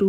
to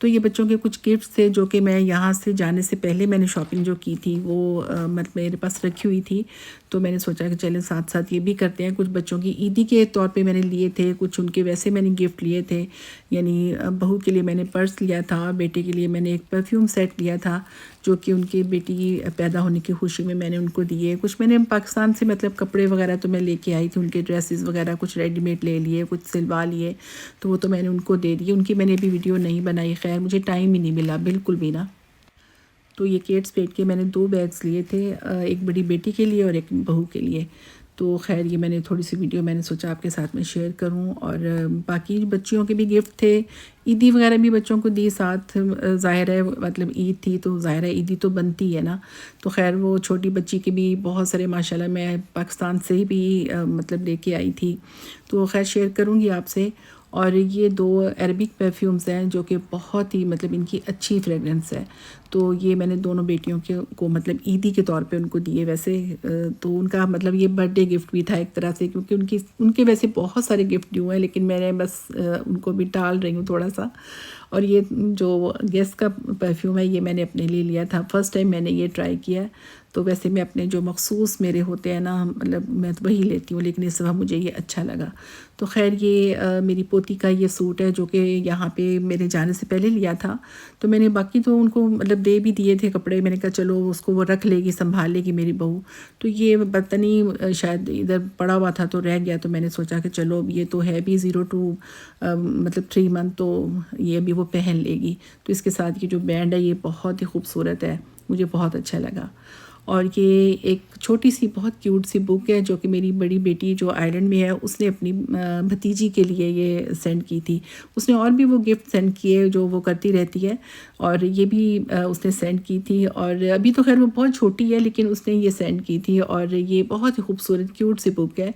تو یہ بچوں کے کچھ گفٹس تھے جو کہ میں یہاں سے جانے سے پہلے میں نے شاپنگ جو کی تھی وہ مطلب میرے پاس رکھی ہوئی تھی، تو میں نے سوچا کہ چلیں ساتھ ساتھ یہ بھی کرتے ہیں۔ کچھ بچوں کی عیدی کے طور پہ میں نے لیے تھے، کچھ ان کے ویسے میں نے گفٹ لیے تھے، یعنی بہو کے لیے میں نے پرس لیا تھا، بیٹے کے لیے میں نے ایک پرفیوم سیٹ لیا تھا جو کہ ان کی بیٹی کی پیدا ہونے کی خوشی میں نے ان کو دیے۔ کچھ میں نے پاکستان سے مطلب کپڑے وغیرہ تو میں لے کے آئی تھی، ان کے ڈریسز وغیرہ کچھ ریڈی میڈ لے لیے، کچھ سلوا لیے، تو وہ تو میں نے ان کو دے دیے۔ ان کی میں نے بھی ویڈیو نہیں بنائی، خیر مجھے ٹائم ہی نہیں ملا بالکل بھی نا۔ تو یہ کیٹ اسپیڈ کے میں نے 2 بیگز لیے تھے، ایک بڑی بیٹی کے لیے اور ایک بہو کے لیے۔ تو خیر یہ میں نے تھوڑی سی ویڈیو میں نے سوچا آپ کے ساتھ میں شیئر کروں، اور باقی بچیوں کے بھی گفٹ تھے، عیدی وغیرہ بھی بچوں کو دی ساتھ، ظاہر ہے مطلب عید تھی تو ظاہر ہے عیدی تو بنتی ہے نا، تو خیر وہ چھوٹی بچی کے بھی بہت سارے ماشاءاللہ میں پاکستان سے ہی بھی مطلب لے کے آئی تھی، تو خیر شیئر کروں گی آپ سے۔ اور یہ 2 عربک پرفیومز ہیں جو کہ بہت ہی مطلب ان کی اچھی فریگرنس ہے، تو یہ میں نے دونوں بیٹیوں کو مطلب عیدی کے طور پہ ان کو دیے۔ ویسے تو ان کا مطلب یہ برتھ ڈے گفٹ بھی تھا ایک طرح سے، کیونکہ ان کے ویسے بہت سارے گفٹ ڈیو ہیں، لیکن میں نے بس ان کو بھی ٹال رہی ہوں تھوڑا سا۔ اور یہ جو گیس کا پرفیوم ہے یہ میں نے اپنے لیے لیا تھا، فرسٹ ٹائم میں نے یہ ٹرائی کیا، تو ویسے میں اپنے جو مخصوص میرے ہوتے ہیں نا مطلب میں تو وہی لیتی ہوں، لیکن اس دفعہ مجھے یہ اچھا لگا۔ تو خیر یہ میری پوتی کا یہ سوٹ ہے جو کہ یہاں پہ میرے جانے سے پہلے لیا تھا، تو میں نے باقی تو ان کو مطلب دے بھی دیے تھے کپڑے، میں نے کہا چلو اس کو وہ رکھ لے گی، سنبھال لے گی میری بہو، تو یہ برتنی شاید ادھر پڑا ہوا تھا تو رہ گیا، تو میں نے سوچا کہ چلو یہ تو ہے بھی 0 to مطلب 3 month، تو یہ بھی وہ پہن لے گی۔ تو اس کے ساتھ یہ جو بینڈ ہے یہ بہت ہی خوبصورت ہے، مجھے بہت اچھا لگا۔ اور یہ ایک چھوٹی سی بہت کیوٹ سی بک ہے جو کہ میری بڑی بیٹی جو آئرلینڈ میں ہے اس نے اپنی بھتیجی کے لیے یہ سینڈ کی تھی، اس نے اور بھی وہ گفٹ سینڈ کیے جو وہ کرتی رہتی ہے، اور یہ بھی اس نے سینڈ کی تھی، اور ابھی تو خیر وہ بہت چھوٹی ہے لیکن اس نے یہ سینڈ کی تھی، اور یہ بہت ہی خوبصورت کیوٹ سی بک ہے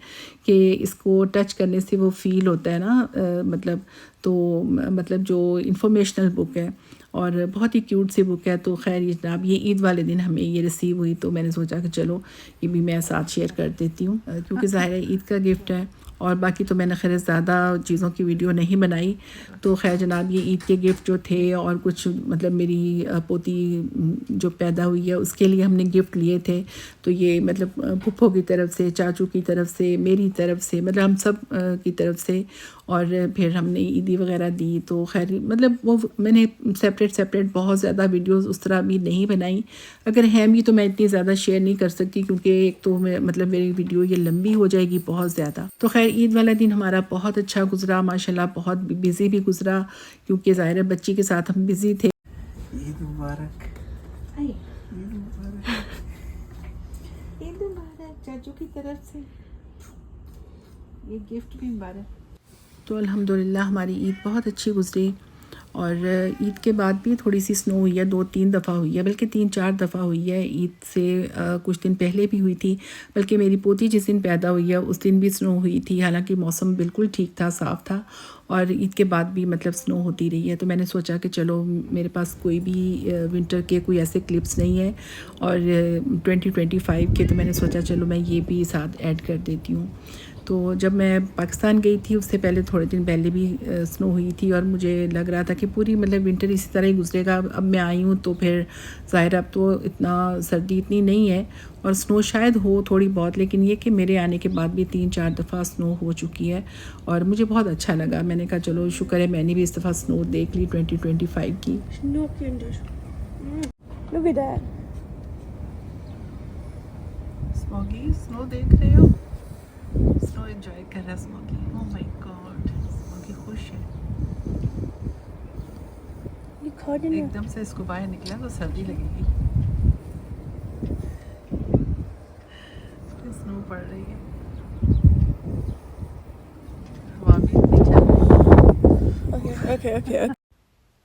کہ اس کو ٹچ کرنے سے وہ فیل ہوتا ہے نا مطلب، تو مطلب جو انفارمیشنل بک ہے اور بہت ہی کیوٹ سی بک ہے۔ تو خیر یہ جناب یہ عید والے دن ہمیں یہ ریسیو ہوئی، تو میں نے سوچا کہ چلو یہ بھی میں ساتھ شیئر کر دیتی ہوں، کیونکہ ظاہر ہے عید کا گفٹ ہے، اور باقی تو میں نے خیر زیادہ چیزوں کی ویڈیو نہیں بنائی۔ تو خیر جناب یہ عید کے گفٹ جو تھے، اور کچھ مطلب میری پوتی جو پیدا ہوئی ہے اس کے لیے ہم نے گفٹ لیے تھے، تو یہ مطلب پھپھو کی طرف سے، چاچو کی طرف سے، میری طرف سے، مطلب ہم سب کی طرف سے، اور پھر ہم نے عیدی وغیرہ دی۔ تو خیر مطلب وہ میں نے سیپریٹ بہت زیادہ ویڈیوز اس طرح بھی نہیں بنائی، اگر ہیں بھی تو میں اتنی زیادہ شیئر نہیں کر سکتی، کیونکہ ایک تو مطلب میری ویڈیو یہ لمبی ہو جائے گی بہت زیادہ۔ تو خیر عید والا دن ہمارا بہت اچھا گزرا ماشاءاللہ، بہت بزی بھی گزرا، کیونکہ ظاہر ہے بچی کے ساتھ ہم بزی تھے۔ عید مبارک، عید مبارک، عید مبارک چاچو کی طرف سے، یہ گفٹ بھی مبارک۔ تو الحمدللہ ہماری عید بہت اچھی گزری، اور عید کے بعد بھی تھوڑی سی سنو ہوئی ہے، 2-3 دفعہ ہوئی ہے، بلکہ 3-4 دفعہ ہوئی ہے، عید سے کچھ دن پہلے بھی ہوئی تھی، بلکہ میری پوتی جس دن پیدا ہوئی ہے اس دن بھی سنو ہوئی تھی، حالانکہ موسم بالکل ٹھیک تھا، صاف تھا، اور عید کے بعد بھی مطلب سنو ہوتی رہی ہے۔ تو میں نے سوچا کہ چلو میرے پاس کوئی بھی ونٹر کے کوئی ایسے کلپس نہیں ہیں، اور 2025 کے، تو میں نے سوچا چلو میں یہ بھی ساتھ ایڈ کر دیتی ہوں۔ تو جب میں پاکستان گئی تھی اس سے پہلے تھوڑے دن پہلے بھی سنو ہوئی تھی، اور مجھے لگ رہا تھا کہ پوری مطلب ونٹر اسی طرح ہی گزرے گا۔ اب میں آئی ہوں تو پھر ظاہر اب تو اتنا سردی اتنی نہیں ہے، اور سنو شاید ہو تھوڑی بہت، لیکن یہ کہ میرے آنے کے بعد بھی 3-4 دفعہ سنو ہو چکی ہے، اور مجھے بہت اچھا لگا۔ میں نے کہا چلو شکر ہے میں نے بھی اس دفعہ سنو دیکھ لی 2025 کی۔ Look at that. اسموگی سنو دیکھ رہے ہو، سنو انجوائے کر رہا ہے اسموگی، او مائی گاڈ اسموگی خوش ہے، You caught in ایک a... دم سے اس کو باہر نکلا تو سردی لگے گی، سنو پڑ رہی ہے، ہوا بھی اتنی چل رہی ہے۔ Okay.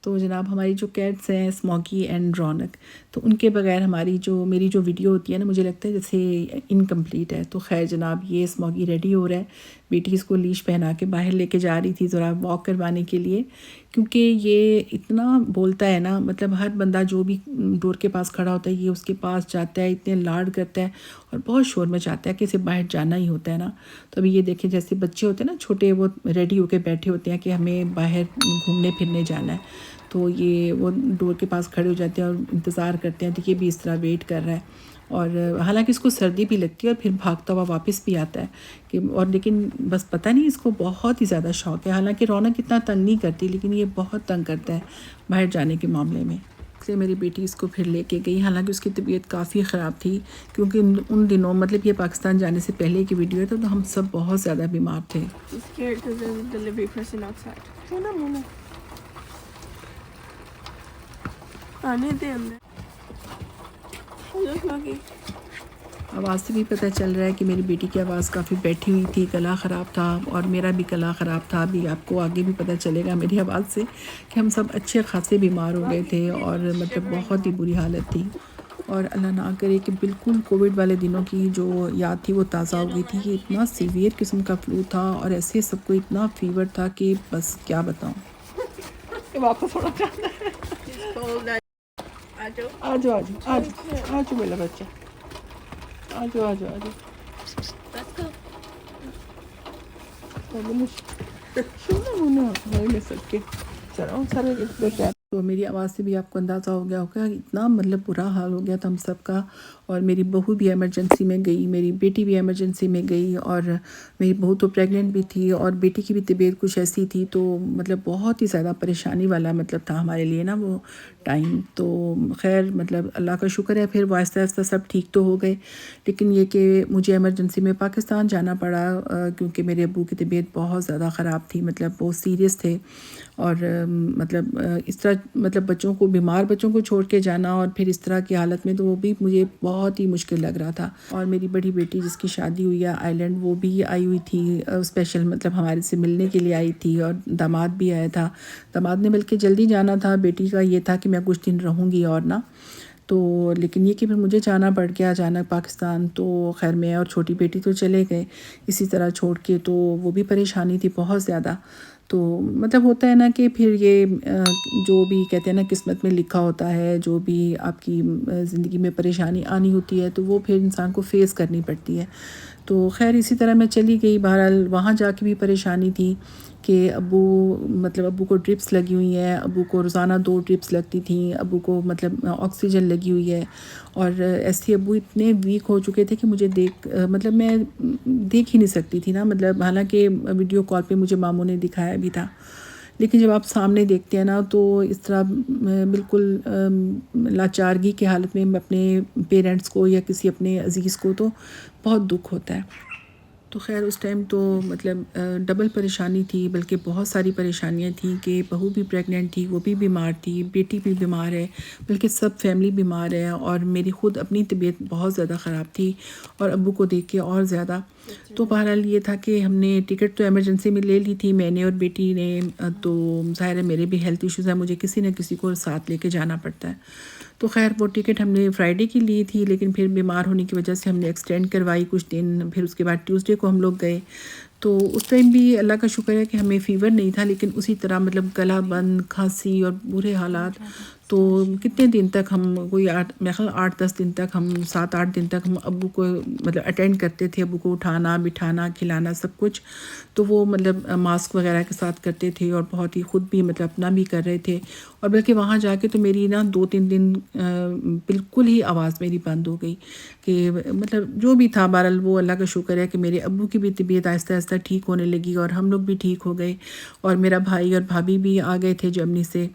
تو جناب ہماری جو کیٹس ہیں اسموکی اینڈ رونق، تو ان کے بغیر میری جو ویڈیو ہوتی ہے نا مجھے لگتا ہے جیسے انکمپلیٹ ہے۔ تو خیر جناب یہ اسموکی ریڈی ہو رہا ہے، بیٹی اس کو لیش پہنا کے باہر لے کے جا رہی تھی ذرا واک کروانے کے لیے، کیونکہ یہ اتنا بولتا ہے نا، مطلب ہر بندہ جو بھی ڈور کے پاس کھڑا ہوتا ہے یہ اس کے پاس جاتا ہے، اتنے لاڈ کرتا ہے اور بہت شور مچاتا ہے کہ اسے باہر جانا ہی ہوتا ہے نا۔ تو ابھی یہ دیکھیں جیسے بچے ہوتے ہیں نا چھوٹے، وہ ریڈی ہو کے بیٹھے ہوتے ہیں کہ ہمیں باہر گھومنے پھرنے جانا ہے، تو یہ وہ ڈور کے پاس کھڑے ہو جاتے ہیں اور انتظار کرتے ہیں، تو یہ بھی اس طرح ویٹ کر رہا ہے، اور حالانکہ اس کو سردی بھی لگتی ہے اور پھر بھاگتا ہوا واپس بھی آتا ہے کہ اور لیکن بس پتہ نہیں اس کو بہت ہی زیادہ شوق ہے، حالانکہ رونق اتنا تنگ نہیں کرتی لیکن یہ بہت تنگ کرتا ہے باہر جانے کے معاملے میں۔ اس لیے میری بیٹی اس کو پھر لے کے گئی، حالانکہ اس کی طبیعت کافی خراب تھی، کیونکہ ان دنوں مطلب یہ پاکستان جانے سے پہلے کی ویڈیو ہے تو ہم سب بہت زیادہ بیمار تھے۔ She's scared because there's a delivery person outside. Muna, Muna. آنے دے اندر. Look, Maggie. آواز سے بھی پتہ چل رہا ہے کہ میری بیٹی کی آواز کافی بیٹھی ہوئی تھی، گلا خراب تھا، اور میرا بھی گلا خراب تھا۔ ابھی آپ کو آگے بھی پتہ چلے گا میری آواز سے کہ ہم سب اچھے خاصے بیمار ہو گئے تھے، اور مطلب بہت ہی بری حالت تھی، اور اللہ نہ کرے کہ بالکل کووڈ والے دنوں کی جو یاد تھی وہ تازہ ہو گئی تھی کہ اتنا سیویئر قسم کا فلو تھا، اور ایسے سب کو اتنا فیور تھا کہ بس کیا بتاؤں۔ واپس ہونا چاہتا ہے. She's cold. آجو. آجو آجو آجو آجو میرا بچہ، آجو آجو آجو۔ Let's go. تو میری آواز سے بھی آپ کو اندازہ ہو گیا ہوگا اتنا مطلب برا حال ہو گیا تھا ہم سب کا، اور میری بہو بھی ایمرجنسی میں گئی، میری بیٹی بھی ایمرجنسی میں گئی، اور میری بہو تو پریگننٹ بھی تھی، اور بیٹی کی بھی طبیعت کچھ ایسی تھی، تو مطلب بہت ہی زیادہ پریشانی والا مطلب تھا ہمارے لیے نا وہ ٹائم۔ تو خیر مطلب اللہ کا شکر ہے پھر وہ آہستہ آہستہ سب ٹھیک تو ہو گئے، لیکن یہ کہ مجھے ایمرجنسی میں پاکستان جانا پڑا کیونکہ میرے ابو کی طبیعت بہت زیادہ خراب تھی، مطلب بہت سیریس تھے، اور مطلب اس طرح مطلب بچوں کو بیمار بچوں کو چھوڑ کے جانا اور پھر اس طرح کی حالت میں تو وہ بھی مجھے بہت ہی مشکل لگ رہا تھا۔ اور میری بڑی بیٹی جس کی شادی ہوئی ہے آئرلینڈ، وہ بھی آئی ہوئی تھی اسپیشل مطلب ہمارے سے ملنے کے لیے آئی تھی، اور داماد بھی آیا تھا۔ داماد نے بلکہ جلدی جانا تھا، بیٹی کا یہ تھا کہ میں کچھ دن رہوں گی اور نا، تو لیکن یہ کہ پھر مجھے جانا پڑ گیا اچانک پاکستان، تو خیر میں اور چھوٹی بیٹی تو چلے گئے اسی طرح چھوڑ کے، تو وہ بھی پریشانی تھی بہت زیادہ۔ تو مطلب ہوتا ہے نا کہ پھر یہ جو بھی کہتے ہیں نا قسمت میں لکھا ہوتا ہے، جو بھی آپ کی زندگی میں پریشانی آنی ہوتی ہے تو وہ پھر انسان کو فیس کرنی پڑتی ہے۔ تو خیر اسی طرح میں چلی گئی، بہرحال وہاں جا کے بھی پریشانی تھی کہ ابو کو ڈرپس لگی ہوئی ہیں، ابو کو روزانہ 2 ڈرپس لگتی تھیں، ابو کو مطلب آکسیجن لگی ہوئی ہے، اور ایسے ابو اتنے ویک ہو چکے تھے کہ مجھے مطلب میں دیکھ ہی نہیں سکتی تھی نا، مطلب حالانکہ ویڈیو کال پہ مجھے ماموں نے دکھایا بھی تھا، لیکن جب آپ سامنے دیکھتے ہیں نا تو اس طرح بالکل لاچارگی کی حالت میں اپنے پیرنٹس کو یا کسی اپنے عزیز کو تو بہت دکھ ہوتا ہے۔ تو خیر اس ٹائم تو مطلب ڈبل پریشانی تھی، بلکہ بہت ساری پریشانیاں تھیں کہ بہو بھی پریگننٹ تھی، وہ بھی بیمار تھی، بیٹی بھی بیمار ہے، بلکہ سب فیملی بیمار ہے، اور میری خود اپنی طبیعت بہت زیادہ خراب تھی، اور ابو کو دیکھ کے اور زیادہ۔ تو بہرحال یہ تھا کہ ہم نے ٹکٹ تو ایمرجنسی میں لے لی تھی میں نے اور بیٹی نے، تو ظاہر ہے میرے بھی ہیلتھ ایشوز ہیں، مجھے کسی نہ کسی کو ساتھ لے کے جانا پڑتا ہے۔ تو خیر وہ ٹکٹ ہم نے فرائیڈے کی لی تھی، لیکن پھر بیمار ہونے کی وجہ سے ہم نے ایکسٹینڈ کروائی کچھ دن، پھر اس کے بعد ٹیوزڈے کو ہم لوگ گئے۔ تو اس ٹائم بھی اللہ کا شکر ہے کہ ہمیں فیور نہیں تھا، لیکن اسی طرح مطلب گلا بند، کھانسی اور برے حالات۔ تو کتنے دن تک ہم کوئی 8-10 دن تک ہم 7-8 دن تک ہم ابو کو مطلب اٹینڈ کرتے تھے، ابو کو اٹھانا بٹھانا کھلانا سب کچھ، تو وہ مطلب ماسک وغیرہ کے ساتھ کرتے تھے، اور بہت ہی خود بھی مطلب اپنا بھی کر رہے تھے، اور بلکہ وہاں جا کے تو میری نا 2-3 دن بالکل ہی آواز میری بند ہو گئی کہ مطلب جو بھی تھا، بہرحال وہ اللہ کا شکر ہے کہ میرے ابو کی بھی طبیعت آہستہ آہستہ ٹھیک ہونے لگی، اور ہم لوگ بھی ٹھیک ہو گئے، اور میرا بھائی اور بھابھی بھی آ گئے تھے جرمنی سے۔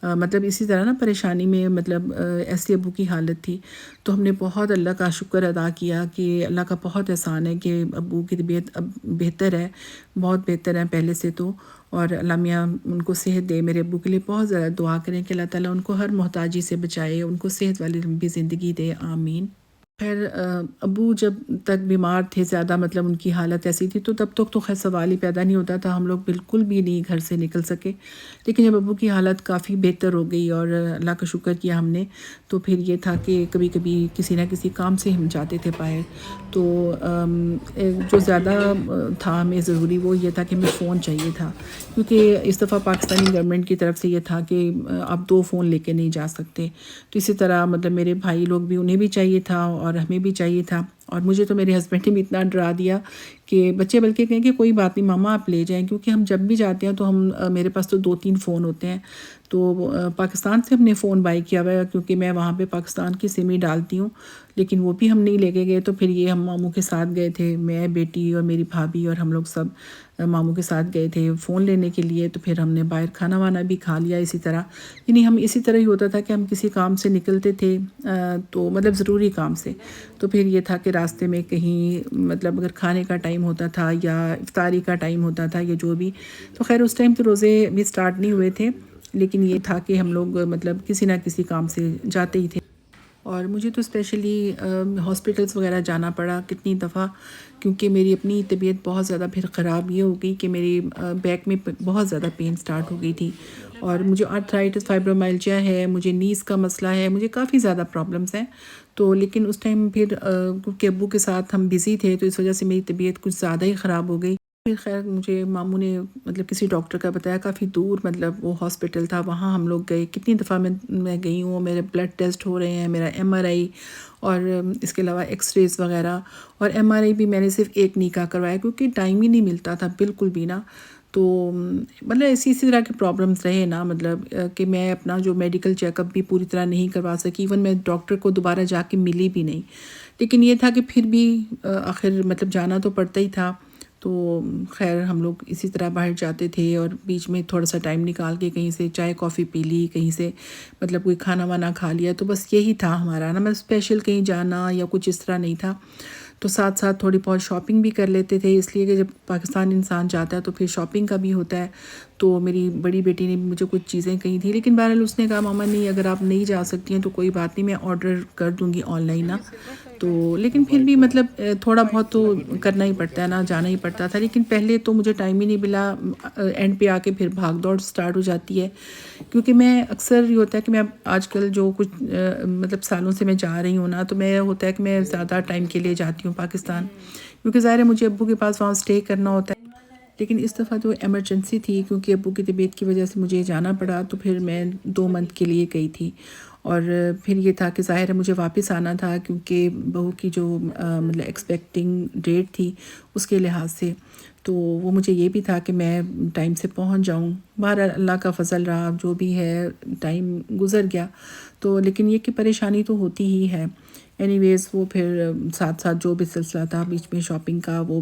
مطلب اسی طرح نا پریشانی میں مطلب ایسی ابو کی حالت تھی، تو ہم نے بہت اللہ کا شکر ادا کیا کہ اللہ کا بہت احسان ہے کہ ابو کی طبیعت اب بہتر ہے، بہت بہتر ہے پہلے سے تو، اور اللہ میاں ان کو صحت دے۔ میرے ابو کے لیے بہت زیادہ دعا کریں کہ اللہ تعالیٰ ان کو ہر محتاجی سے بچائے، ان کو صحت والی لمبی زندگی دے، آمین۔ خیر ابو جب تک بیمار تھے زیادہ، مطلب ان کی حالت ایسی تھی، تو تب تک تو خیر سوال ہی پیدا نہیں ہوتا تھا، ہم لوگ بالکل بھی نہیں گھر سے نکل سکے، لیکن جب ابو کی حالت کافی بہتر ہو گئی اور اللہ کا شکر کیا ہم نے، تو پھر یہ تھا کہ کبھی کبھی کسی نہ کسی کام سے ہم جاتے تھے باہر، تو جو زیادہ تھا ہمیں ضروری وہ یہ تھا کہ ہمیں فون چاہیے تھا، کیونکہ اس دفعہ پاکستانی گورنمنٹ کی طرف سے یہ تھا کہ آپ 2 فون لے کے نہیں جا سکتے، تو اسی طرح مطلب میرے بھائی لوگ بھی انہیں بھی چاہیے تھا، اور ہمیں بھی چاہیے تھا. اور مجھے تو میرے ہسبینڈ نے بھی اتنا ڈرا دیا کہ بچے بلکہ کہیں کہ کوئی بات نہیں ماما آپ لے جائیں، کیونکہ ہم جب بھی جاتے ہیں تو میرے پاس تو 2-3 فون ہوتے ہیں. تو پاکستان سے ہم نے فون بائی کیا ہوا ہے کیونکہ میں وہاں پہ پاکستان کی سم ہی ڈالتی ہوں، لیکن وہ بھی ہم نہیں لے کے گئے. تو پھر یہ ہم ماموں کے ساتھ گئے تھے، میں بیٹی اور میری بھابھی اور ہم لوگ سب ماموں کے ساتھ گئے تھے فون لینے کے لیے. تو پھر ہم نے باہر کھانا وانا بھی کھا لیا اسی طرح. یعنی ہم اسی طرح ہی ہوتا تھا کہ ہم کسی کام سے نکلتے تھے تو مطلب ضروری کام سے، تو پھر یہ تھا کہ راستے میں کہیں مطلب اگر کھانے کا ٹائم ہوتا تھا یا افطاری کا ٹائم ہوتا تھا یا جو بھی، تو خیر اس ٹائم تو روزے بھی سٹارٹ نہیں ہوئے تھے، لیکن یہ تھا کہ ہم لوگ مطلب کسی نہ کسی کام سے جاتے ہی تھے. اور مجھے تو اسپیشلی ہاسپٹلس وغیرہ جانا پڑا کتنی دفعہ، کیونکہ میری اپنی طبیعت بہت زیادہ پھر خراب یہ ہو گئی کہ میری بیک میں بہت زیادہ پین سٹارٹ ہو گئی تھی. اور مجھے آرتھرائٹس، فائبرومائلجیا ہے، مجھے نیز کا مسئلہ ہے، مجھے کافی زیادہ پرابلمس ہیں. تو لیکن اس ٹائم پھر کیونکہ ابو کے ساتھ ہم بزی تھے تو اس وجہ سے میری طبیعت کچھ زیادہ ہی خراب ہو گئی. پھر خیر مجھے ماموں نے مطلب کسی ڈاکٹر کا بتایا، کافی دور مطلب وہ ہاسپٹل تھا، وہاں ہم لوگ گئے. کتنی دفعہ میں گئی ہوں، میرے بلڈ ٹیسٹ ہو رہے ہیں، میرا MRI اور اس کے علاوہ ایکس ریز وغیرہ. اور MRI بھی میں نے صرف ایک نکاح کروایا کیونکہ ٹائم ہی نہیں ملتا تھا بالکل بھی نا. تو مطلب اسی طرح کے پرابلمس رہے نا، مطلب کہ میں اپنا جو میڈیکل چیک اپ بھی پوری طرح نہیں کروا سکی، ایون میں ڈاکٹر کو دوبارہ جا کے ملی بھی نہیں. لیکن یہ تھا کہ پھر بھی آخر مطلب جانا تو پڑتا ہی تھا. تو خیر ہم لوگ اسی طرح باہر جاتے تھے اور بیچ میں تھوڑا سا ٹائم نکال کے کہیں سے چائے کافی پی لی، کہیں سے مطلب کوئی کھانا وانا کھا لیا. تو بس یہی تھا ہمارا نا، میں اسپیشل کہیں جانا یا کچھ اس طرح نہیں تھا. تو ساتھ ساتھ تھوڑی بہت شاپنگ بھی کر لیتے تھے، اس لیے کہ جب پاکستان انسان جاتا ہے تو پھر شاپنگ کا بھی ہوتا ہے. تو میری بڑی بیٹی نے مجھے کچھ چیزیں کہی تھیں، لیکن بہرحال اس نے کہا ماما نہیں، اگر آپ نہیں جا سکتی ہیں تو کوئی بات نہیں، میں آرڈر کر دوں گی آن لائن نا. تو لیکن پھر بھی مطلب تھوڑا بہت تو کرنا ہی پڑتا ہے نا، جانا ہی پڑتا تھا. لیکن پہلے تو مجھے ٹائم ہی نہیں ملا، اینڈ پہ آ کے پھر بھاگ دوڑ سٹارٹ ہو جاتی ہے. کیونکہ میں اکثر یہ ہوتا ہے کہ میں آج کل جو کچھ مطلب سالوں سے میں جا رہی ہوں نا، تو میں ہوتا ہے کہ میں زیادہ ٹائم کے لیے جاتی ہوں پاکستان، کیونکہ ظاہر ہے مجھے ابو کے پاس وہاں اسٹے کرنا ہوتا ہے. لیکن اس دفعہ تو ایمرجنسی تھی کیونکہ ابو کی طبیعت کی وجہ سے مجھے جانا پڑا، تو پھر میں 2 منتھ کے لیے گئی تھی. اور پھر یہ تھا کہ ظاہر ہے مجھے واپس آنا تھا کیونکہ بہو کی جو مطلب ایکسپیکٹنگ ڈیٹ تھی اس کے لحاظ سے، تو وہ مجھے یہ بھی تھا کہ میں ٹائم سے پہنچ جاؤں. بہرحال اللہ کا فضل رہا، جو بھی ہے ٹائم گزر گیا. تو لیکن یہ کہ پریشانی تو ہوتی ہی ہے. اینی ویز وہ پھر ساتھ ساتھ جو بھی سلسلہ تھا بیچ میں شاپنگ کا، وہ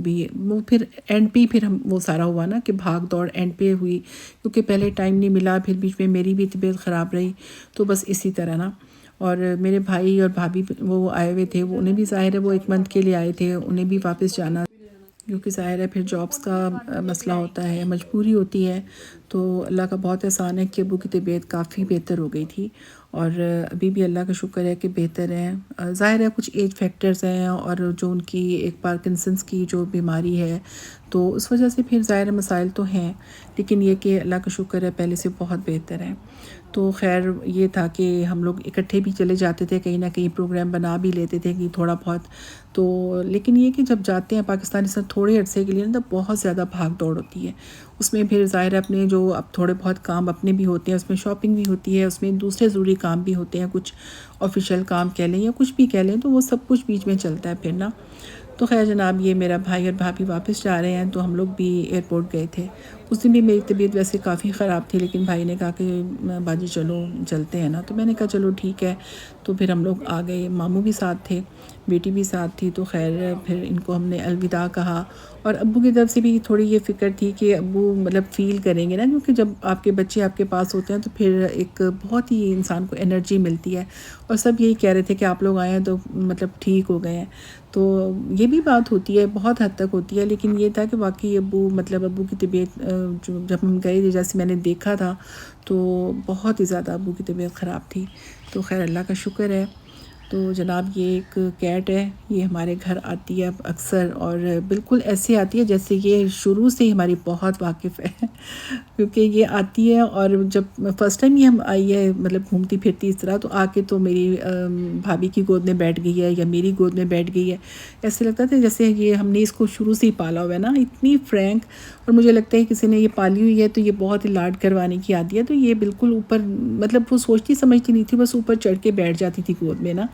پھر اینڈ پہ پھر ہم وہ سارا ہوا نا کہ بھاگ دوڑ اینڈ پہ ہوئی، کیونکہ پہلے ٹائم نہیں ملا، پھر بیچ میں میری بھی طبیعت خراب رہی. تو بس اسی طرح نا. اور میرے بھائی اور بھابھی وہ آئے ہوئے تھے، وہ انہیں بھی ظاہر ہے وہ 1 منتھ کے لیے آئے تھے، انہیں بھی واپس جانا، کیونکہ ظاہر ہے پھر جابس کا مسئلہ ہوتا ہے، مجبوری ہوتی ہے. تو اللہ کا بہت احسان ہے کہ ابو کی طبیعت کافی بہتر ہو گئی تھی، اور ابھی بھی اللہ کا شکر ہے کہ بہتر ہے. ظاہر ہے کچھ ایج فیکٹرز ہیں، اور جو ان کی ایک پارکنسنس کی جو بیماری ہے تو اس وجہ سے پھر ظاہر مسائل تو ہیں، لیکن یہ کہ اللہ کا شکر ہے پہلے سے بہت بہتر ہے. تو خیر یہ تھا کہ ہم لوگ اکٹھے بھی چلے جاتے تھے، کہیں نہ کہیں پروگرام بنا بھی لیتے تھے کہ تھوڑا بہت. تو لیکن یہ کہ جب جاتے ہیں پاکستان سے تھوڑے عرصے کے لیے تو بہت زیادہ بھاگ دوڑ ہوتی ہے. اس میں پھر ظاہر اپنے جو اب تھوڑے بہت کام اپنے بھی ہوتے ہیں، اس میں شاپنگ بھی ہوتی ہے، اس میں دوسرے ضروری کام بھی ہوتے ہیں، کچھ آفیشیل کام کہہ لیں یا کچھ بھی کہہ لیں، تو وہ سب کچھ بیچ میں چلتا ہے پھر نا. تو خیر جناب، یہ میرا بھائی اور بھابھی واپس جا رہے ہیں، تو ہم لوگ بھی ایئرپورٹ گئے تھے. اس دن بھی میری طبیعت ویسے کافی خراب تھی، لیکن بھائی نے کہا کہ باجی چلو چلتے ہیں نا، تو میں نے کہا چلو ٹھیک ہے. تو پھر ہم لوگ آ گئے، ماموں بھی ساتھ تھے، بیٹی بھی ساتھ تھی. تو خیر پھر ان کو ہم نے الوداع کہا. اور ابو کی طرف سے بھی تھوڑی یہ فکر تھی کہ ابو مطلب فیل کریں گے نا، کیونکہ جب آپ کے بچے آپ کے پاس ہوتے ہیں تو پھر ایک بہت ہی انسان کو انرجی ملتی ہے. اور سب یہی کہہ رہے تھے کہ آپ لوگ آئے ہیں تو مطلب ٹھیک ہو گئے ہیں. تو یہ بھی بات ہوتی ہے، بہت حد تک ہوتی ہے. لیکن یہ تھا کہ واقعی ابو کی طبیعت جب ہم گئے جیسے میں نے دیکھا تھا تو بہت ہی زیادہ ابو کی طبیعت خراب تھی. تو خیر اللہ کا شکر ہے. تو جناب یہ ایک کیٹ ہے، یہ ہمارے گھر آتی ہے اکثر، اور بالکل ایسے آتی ہے جیسے یہ شروع سے ہی ہماری بہت واقف ہے کیونکہ یہ آتی ہے. اور جب فرسٹ ٹائم یہ ہم آئی ہے مطلب گھومتی پھرتی اس طرح، تو آ کے تو میری بھابھی کی گود میں بیٹھ گئی ہے یا میری گود میں بیٹھ گئی ہے. ایسے لگتا تھا جیسے یہ ہم نے اس کو شروع سے ہی پالا ہوا ہے نا، اتنی فرینک. اور مجھے لگتا ہے کسی نے یہ پالی ہوئی ہے تو یہ بہت ہی لاڈ کروانے کی عادی ہے. تو یہ بالکل اوپر مطلب وہ سوچتی سمجھتی نہیں تھی، بس اوپر چڑھ کے بیٹھ جاتی تھی گود میں نا.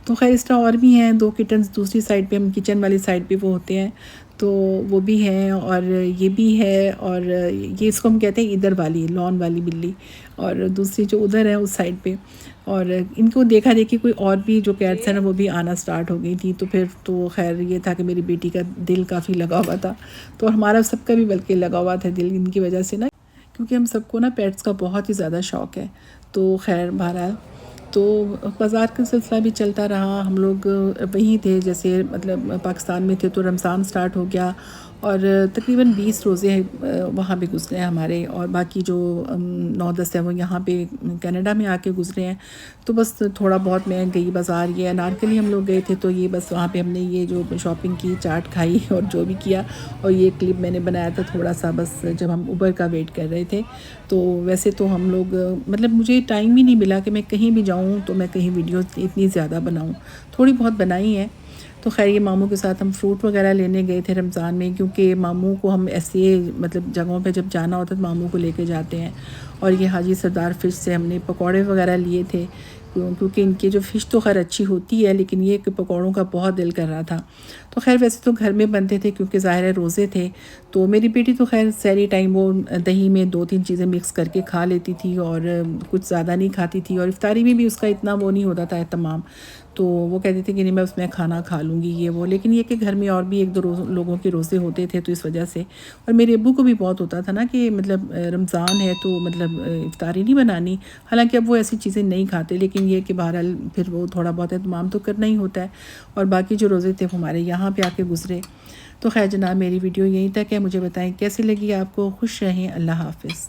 تو خیر اس طرح اور بھی ہیں 2 کٹنز دوسری سائڈ پہ، ہم کچن والی سائڈ پہ وہ ہوتے ہیں تو وہ بھی ہیں، اور یہ بھی ہے، اور یہ اس کو ہم کہتے ہیں ادھر والی لان والی بلی، اور دوسری جو ادھر ہے اس سائڈ پہ، اور ان کو دیکھا دیکھی کوئی اور بھی جو کیٹس ہیں نا وہ بھی آنا سٹارٹ ہو گئی تھی، تو پھر تو خیر یہ تھا کہ میری بیٹی کا دل کافی لگا ہوا تھا، تو ہمارا سب کا بھی بلکہ لگا ہوا تھا دل ان کی وجہ سے نا، کیونکہ ہم سب کو نا پیٹس کا بہت ہی زیادہ شوق ہے۔ تو خیر بہرحال تو بازار کا سلسلہ بھی چلتا رہا، ہم لوگ وہیں تھے، جیسے مطلب پاکستان میں تھے تو رمضان سٹارٹ ہو گیا، اور تقریباً 20 روزے وہاں پہ گزرے ہیں ہمارے، اور باقی جو 9-10 ہیں وہ یہاں پہ کینیڈا میں آ کے گزرے ہیں۔ تو بس تھوڑا بہت میں گئی بازار، یہ انارکلی ہم لوگ گئے تھے تو یہ بس وہاں پہ ہم نے یہ جو شاپنگ کی، چاٹ کھائی اور جو بھی کیا، اور یہ کلپ میں نے بنایا تھا تھوڑا سا بس جب ہم اوبر کا ویٹ کر رہے تھے۔ تو ویسے تو ہم لوگ مطلب مجھے ٹائم ہی نہیں ملا کہ میں کہیں بھی جاؤں تو میں کہیں ویڈیوز اتنی زیادہ بناؤں، تھوڑی بہت بنائی ہیں۔ تو خیر یہ ماموں کے ساتھ ہم فروٹ وغیرہ لینے گئے تھے رمضان میں، کیونکہ ماموں کو ہم ایسے مطلب جگہوں پہ جب جانا ہوتا ہے تو ماموں کو لے کے جاتے ہیں، اور یہ حاجی سردار فش سے ہم نے پکوڑے وغیرہ لیے تھے، کیونکہ ان کی جو فش تو خیر اچھی ہوتی ہے لیکن یہ کہ پکوڑوں کا بہت دل کر رہا تھا۔ تو خیر ویسے تو گھر میں بنتے تھے کیونکہ ظاہر ہے روزے تھے، تو میری بیٹی تو خیر سحری ٹائم وہ دہی میں 2-3 چیزیں مکس کر کے کھا لیتی تھی، اور کچھ زیادہ نہیں کھاتی تھی، اور افطاری میں بھی اس کا اتنا وہ نہیں ہوتا تھا اہتمام، تو وہ کہتی تھی کہ نہیں میں اس میں کھانا کھا لوں گی یہ وہ، لیکن یہ کہ گھر میں اور بھی 1-2 لوگوں کے روزے ہوتے تھے تو اس وجہ سے، اور میرے ابو کو بھی بہت ہوتا تھا نا کہ مطلب رمضان ہے تو مطلب افطاری نہیں بنانی، حالانکہ اب وہ ایسی چیزیں نہیں کھاتے، لیکن یہ کہ بہرحال پھر وہ تھوڑا بہت اہتمام تو کرنا ہی ہوتا ہے، اور باقی جو روزے تھے وہ ہمارے یہاں پہ آ کے گزرے۔ تو خیر جناب میری ویڈیو یہیں تک ہے، مجھے بتائیں کیسی لگی آپ کو، خوش رہیں، اللہ حافظ۔